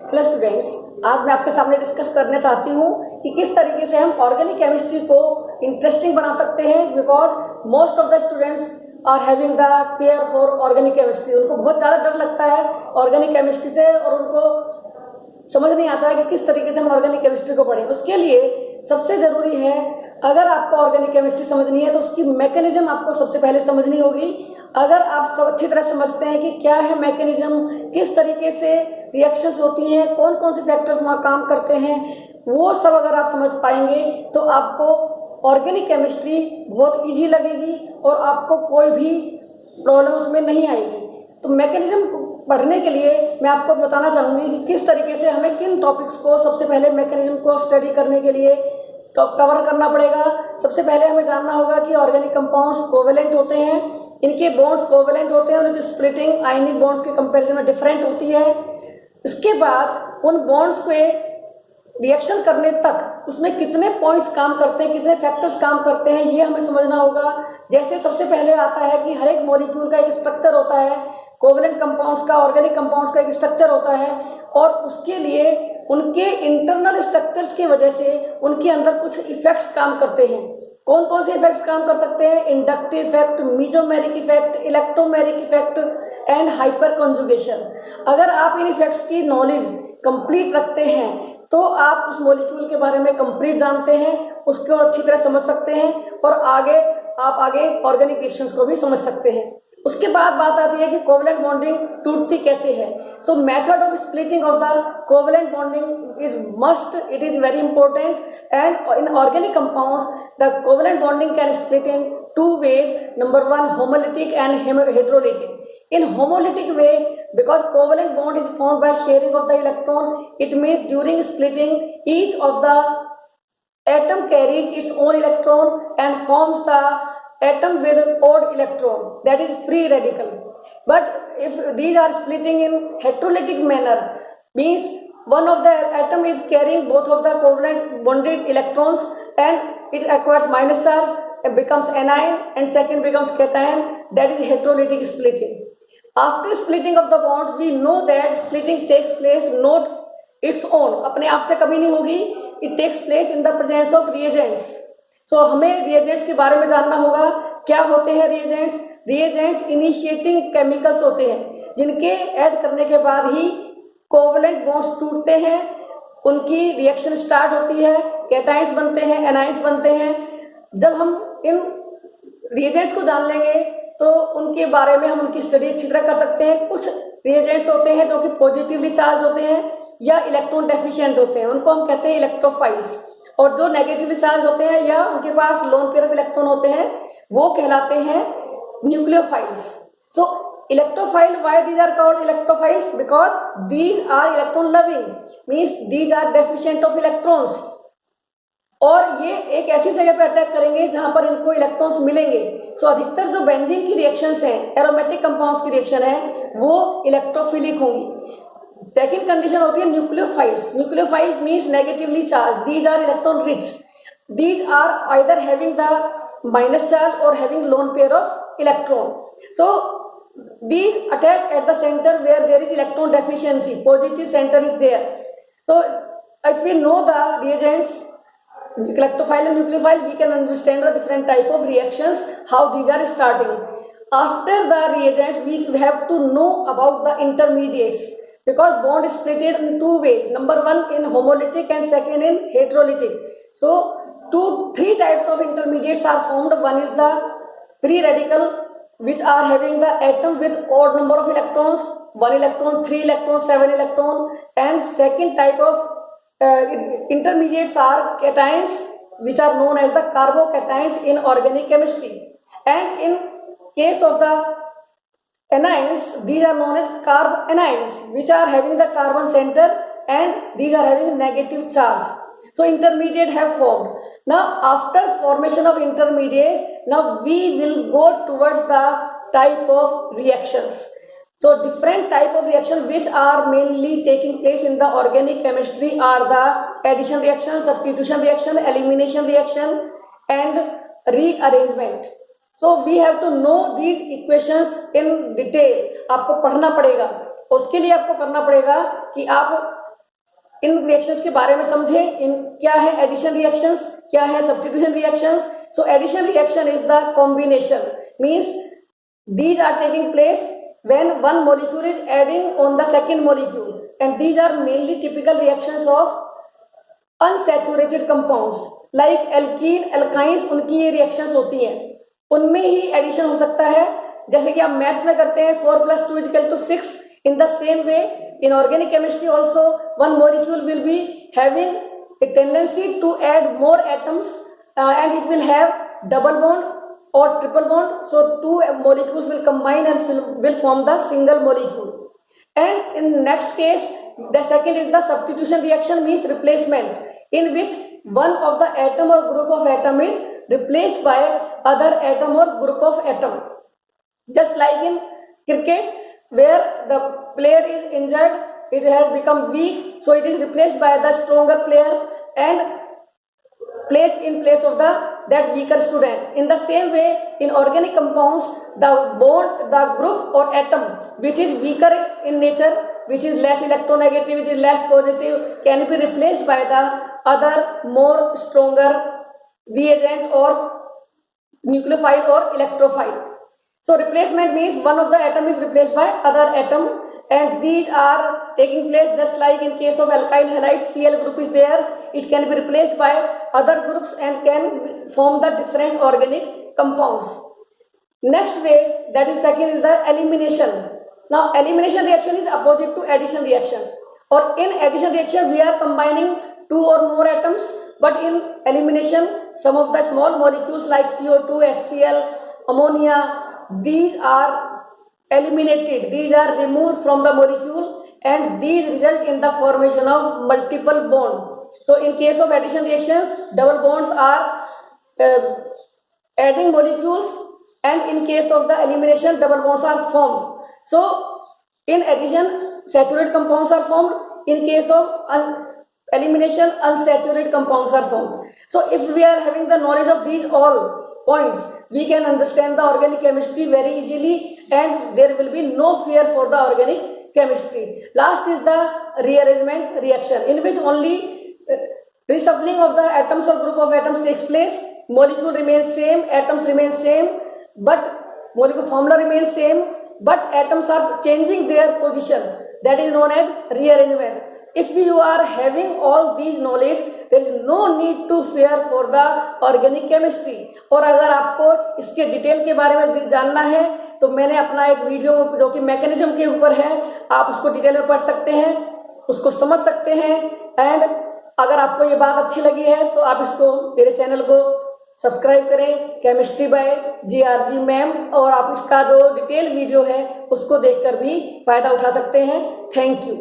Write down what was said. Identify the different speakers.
Speaker 1: Hello students, आज मैं आपके सामने डिस्कस करना चाहती हूँ कि किस तरीके से हम ऑर्गेनिक केमिस्ट्री को इंटरेस्टिंग बना सकते हैं। Because most of the students are having the fear for organic chemistry. उनको बहुत ज़्यादा डर लगता है ऑर्गेनिक केमिस्ट्री से और उनको समझ नहीं आता है कि किस तरीके से हम ऑर्गेनिक केमिस्ट्री को पढ़ें। उसके लिए सबसे ज़रूरी है, अगर आपको ऑर्गेनिक केमिस्ट्री समझनी है तो उसकी मैकेनिज्म आपको सबसे पहले समझनी होगी। अगर आप सब अच्छी तरह समझते हैं कि क्या है मैकेनिज्म, किस तरीके से रिएक्शंस होती हैं, कौन कौन से फैक्टर्स वहाँ काम करते हैं, वो सब अगर आप समझ पाएंगे तो आपको ऑर्गेनिक केमिस्ट्री बहुत इजी लगेगी और आपको कोई भी प्रॉब्लम उसमें नहीं आएगी। तो मैकेनिज्म पढ़ने के लिए मैं आपको बताना चाहूँगी कि किस तरीके से हमें किन टॉपिक्स को सबसे पहले मैकेनिज्म को स्टडी करने के लिए कवर करना पड़ेगा। सबसे पहले हमें जानना होगा कि ऑर्गेनिक कंपाउंड्स कोवेलेंट होते हैं, इनके बॉन्ड्स कोवेलेंट होते हैं, उनकी स्प्लिटिंग आयनिक बॉन्ड्स के कंपैरिजन में डिफरेंट होती है। इसके बाद उन बॉन्ड्स पे रिएक्शन करने तक उसमें कितने पॉइंट्स काम करते हैं, कितने फैक्टर्स काम करते हैं, ये हमें समझना होगा। जैसे सबसे पहले आता है कि हर एक मॉलिक्यूल का एक स्ट्रक्चर होता है, कोवेलेंट कंपाउंड्स का, ऑर्गेनिक कंपाउंड्स का एक स्ट्रक्चर होता है और उसके लिए उनके इंटरनल स्ट्रक्चर्स की वजह से उनके अंदर कुछ इफेक्ट्स काम करते हैं। कौन कौन से इफेक्ट्स काम कर सकते हैं? Inductive effect, mesomeric effect, electromeric effect and hyper conjugation. अगर आप इन इफेक्ट्स की नॉलेज कंप्लीट रखते हैं तो आप उस मॉलिक्यूल के बारे में कंप्लीट जानते हैं, उसको अच्छी तरह समझ सकते हैं और आगे ऑर्गेनिक रिएक्शंस को भी समझ सकते हैं। उसके बाद बात आती है कि कोवेलेंट बॉन्डिंग टूटती कैसे है। So method of splitting of the covalent bonding is must, it is very important and in organic compounds the covalent bonding can split in two ways. Number one, homolytic and heterolytic. In homolytic way, because covalent bond is formed by sharing of the electron, it means during splitting each of the atom carries its own electron and forms the atom with odd electron, that is free radical. But if these are splitting in heterolytic manner, means one of the atom is carrying both of the covalent bonded electrons and it acquires minus charge, it becomes anion and second becomes cation, that is heterolytic splitting. After splitting of the bonds, we know that splitting takes place not its own, अपने आप से कभी नहीं होगी, it takes place in the presence of reagents. So हमें reagents के बारे में जानना होगा। क्या होते हैं reagents? Reagents initiating chemicals होते हैं जिनके ऐड करने के बाद ही कोवेलेंट बॉन्ड्स टूटते हैं, उनकी रिएक्शन स्टार्ट होती है, कैटाइंस बनते हैं, एनाइंस बनते हैं। जब हम इन रिएजेंट्स को जान लेंगे तो उनके बारे में हम उनकी स्टडी अच्छी तरह कर सकते हैं। कुछ रिएजेंट्स होते हैं जो कि पॉजिटिवली चार्ज होते हैं या इलेक्ट्रॉन डेफिशिएंट होते हैं, उनको हम कहते हैं इलेक्ट्रोफाइल्स। और जो नेगेटिवली चार्ज होते हैं या उनके पास लोन पेयर ऑफ इलेक्ट्रॉन होते हैं वो कहलाते हैं nucleophiles. So electrophile, why these are called electrophiles? Because these are electron loving, means these are deficient of electrons और ये एक ऐसी जगह पे अटैक करेंगे जहां पर इनको इलेक्ट्रॉन्स मिलेंगे। सो अधिकतर जो बेंजीन की रिएक्शंस हैं, एरोमेटिक कंपाउंड्स की रिएक्शन है, वो इलेक्ट्रोफिलिक होंगी। सेकंड कंडीशन होती है nucleophiles. Nucleophiles means negatively charged, these are electron rich, these are either having the minus charge और having lone pair of electron. So these attack at the center where there is electron deficiency, positive center is there. So if we know the reagents electrophile and nucleophile, we can understand the different type of reactions, how these are starting. After the reagents, we have to know about the intermediates because bond is split in two ways. Number one in homolytic and second in heterolytic. So three types of intermediates are formed. One is the free radical, which are having the atom with odd number of electrons, 1 electron, 3 electrons, 7 electron, and second type of intermediates are cations, which are known as the carbocations in organic chemistry. And in case of the anions, these are known as carbanions, which are having the carbon center and these are having negative charge. So intermediate have formed. Now after formation of intermediate, now we will go towards the type of reactions. So different type of reactions which are mainly taking place in the organic chemistry are the addition reaction, substitution reaction, elimination reaction and rearrangement. So we have to know these equations in detail. आपको पढ़ना पड़ेगा। उसके लिए आपको करना पड़ेगा कि आप इन रिएक्शंस के बारे में समझें। इन क्या है एडिशन रिएक्शंस, क्या है substitution reactions. So addition reaction is the combination, means these are taking place when one molecule is adding on the second molecule, and these are mainly typical reactions of unsaturated compounds like alkene, alkynes, उनकी ये reactions होती हैं, उनमें ही addition हो सकता है। जैसे कि आप मैथ्स में करते हैं 4 + 2 = 6, in the same way in organic chemistry also one molecule will be having a tendency to add more atoms and it will have double bond or triple bond. So two molecules will combine and will form the single molecule. And in next case, the second is the substitution reaction, means replacement, in which one of the atom or group of atom is replaced by other atom or group of atom. Just like in cricket, where the player is injured, it has become weak, so it is replaced by the stronger player and placed in place of that weaker student. In the same way, in organic compounds, the group or atom which is weaker in nature, which is less electronegative, which is less positive, can be replaced by the other more stronger reagent or nucleophile or electrophile. So replacement means one of the atom is replaced by other atom, and these are taking place just like in case of alkyl halides, Cl group is there, it can be replaced by other groups and can form the different organic compounds. Next way, that is second, is the elimination. Now elimination reaction is opposite to addition reaction, or in addition reaction we are combining 2 or more atoms, but in elimination some of the small molecules like CO2, HCl, ammonia, these are eliminated, these are removed from the molecule, and these result in the formation of multiple bond. So in case of addition reactions, double bonds are adding molecules, and in case of the elimination, double bonds are formed. So in addition, saturated compounds are formed, in case of elimination, unsaturated compounds are formed. So if we are having the knowledge of these all points, we can understand the organic chemistry very easily, and there will be no fear for the organic chemistry. Last is the rearrangement reaction, in which only reshuffling of the atoms or group of atoms takes place. Molecule remains same, atoms remain same, but molecule formula remains same, but atoms are changing their position. That is known as rearrangement. If you are having all these knowledge, there is no need to fear for the organic chemistry. और अगर आपको इसके detail के बारे में जानना है तो मैंने अपना एक वीडियो जो कि मैकेनिज्म के ऊपर है, आप उसको डिटेल में पढ़ सकते हैं, उसको समझ सकते हैं। एंड अगर आपको ये बात अच्छी लगी है तो आप इसको मेरे चैनल को सब्सक्राइब करें, केमिस्ट्री बाय GRG मैम, और आप इसका जो डिटेल वीडियो है उसको देखकर भी फायदा उठा सकते हैं। Thank you.